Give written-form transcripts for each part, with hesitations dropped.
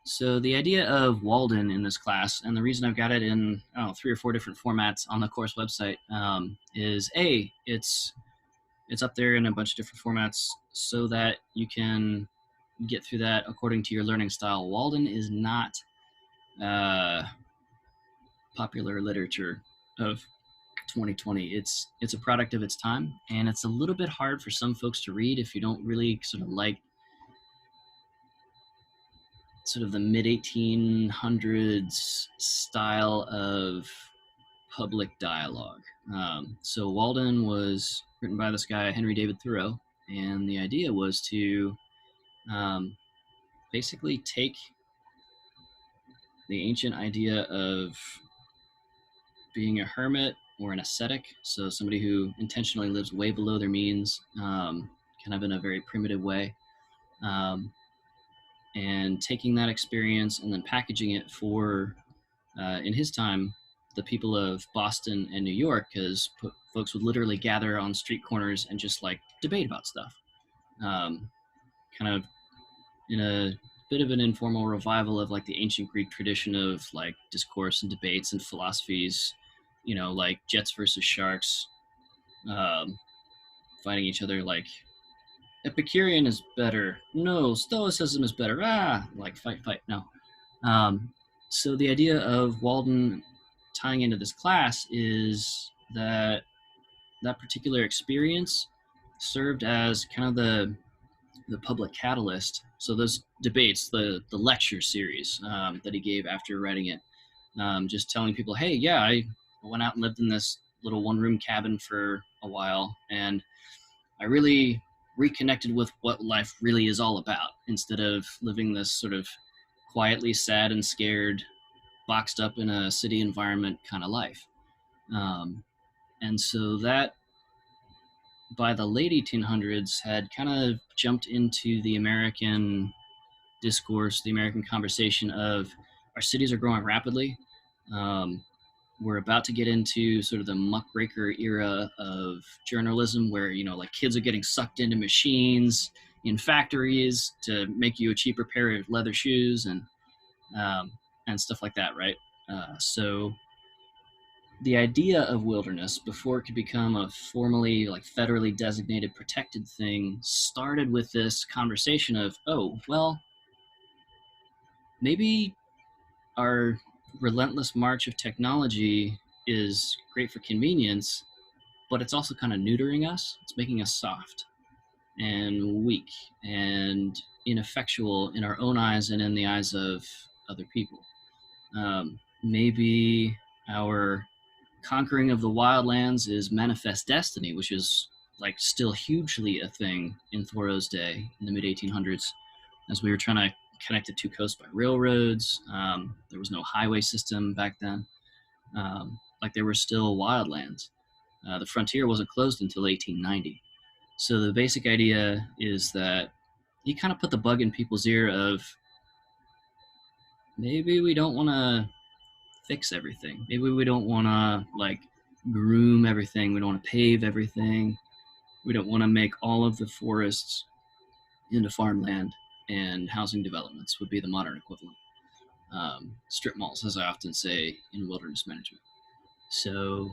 So the idea of Walden in this class, and the reason I've got it in I don't know, 3 or 4 different formats on the course website, is it's up there in a bunch of different formats so that you can get through that according to your learning style. Walden is not uh, popular literature of 2020. It's a product of its time, and it's a little bit hard for some folks to read if you don't really sort of like sort of the mid 1800s style of public dialogue. So Walden was written by this guy Henry David Thoreau, and the idea was to um, basically take the ancient idea of being a hermit or an ascetic, so somebody who intentionally lives way below their means, kind of in a very primitive way, um, and taking that experience and then packaging it for, in his time, the people of Boston and New York, because folks would literally gather on street corners and just like debate about stuff, um, kind of in a bit of an informal revival of like the ancient Greek tradition of like discourse and debates and philosophies, like jets versus sharks, um, fighting each other like Epicurean is better. No, Stoicism is better. Like fight, fight. No. Um, so the idea of Walden tying into this class is that that particular experience served as kind of the public catalyst. So those debates, the lecture series that he gave after writing it, just telling people, hey, yeah, I went out and lived in this little one room cabin for a while, and I really reconnected with what life really is all about instead of living this sort of quietly sad and scared, boxed up in a city environment kind of life. Um, and so that by the late 1800s had kind of jumped into the American discourse, the American conversation of our cities are growing rapidly. Um, we're about to get into sort of the muckraker era of journalism where, like kids are getting sucked into machines in factories to make you a cheaper pair of leather shoes um, and stuff like that, right? So the idea of wilderness before it could become a formally like federally designated protected thing started with this conversation of, oh, well, maybe our relentless march of technology is great for convenience, but it's also kind of neutering us. It's making us soft and weak and ineffectual in our own eyes and in the eyes of other people. Maybe our conquering of the wildlands is manifest destiny, which is like still hugely a thing in Thoreau's day in the mid 1800s, as we were trying to connect the two coasts by railroads. There was no highway system back then. Like there were still wildlands. The frontier wasn't closed until 1890. So the basic idea is that he kind of put the bug in people's ear of maybe we don't want to fix everything. Maybe we don't want to like groom everything. We don't want to pave everything. We don't want to make all of the forests into farmland, and housing developments would be the modern equivalent. Strip malls, as I often say in wilderness management. So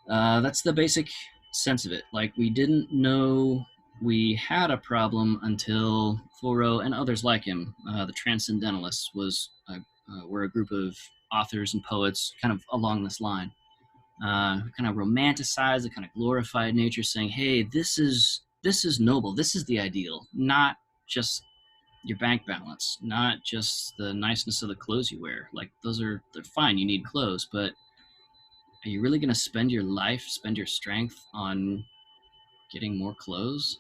that's the basic sense of it. Like we didn't know we had a problem until Thoreau and others like him, the Transcendentalists, were a group of authors and poets kind of along this line, kind of romanticized the kind of glorified nature, saying, "Hey, this is noble. This is the ideal, not just your bank balance, not just the niceness of the clothes you wear. Like they're fine. You need clothes, but are you really going to spend your life, spend your strength on getting more clothes?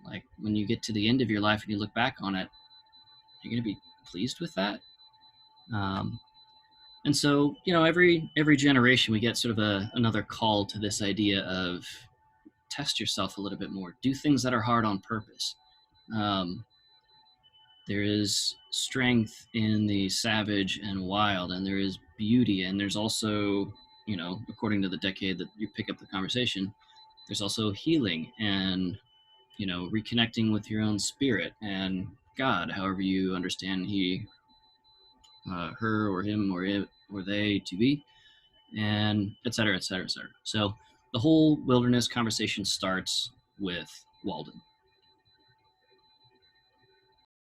Like when you get to the end of your life and you look back on it, you're going to be pleased with that." Um, and so, every generation we get sort of another call to this idea of test yourself a little bit more, do things that are hard on purpose. Um, there is strength in the savage and wild, and there is beauty, and there's also, according to the decade that you pick up the conversation, there's also healing and reconnecting with your own spirit and God, however you understand he, her, or him, or it, or they to be, and et cetera, et cetera, et cetera. So the whole wilderness conversation starts with Walden.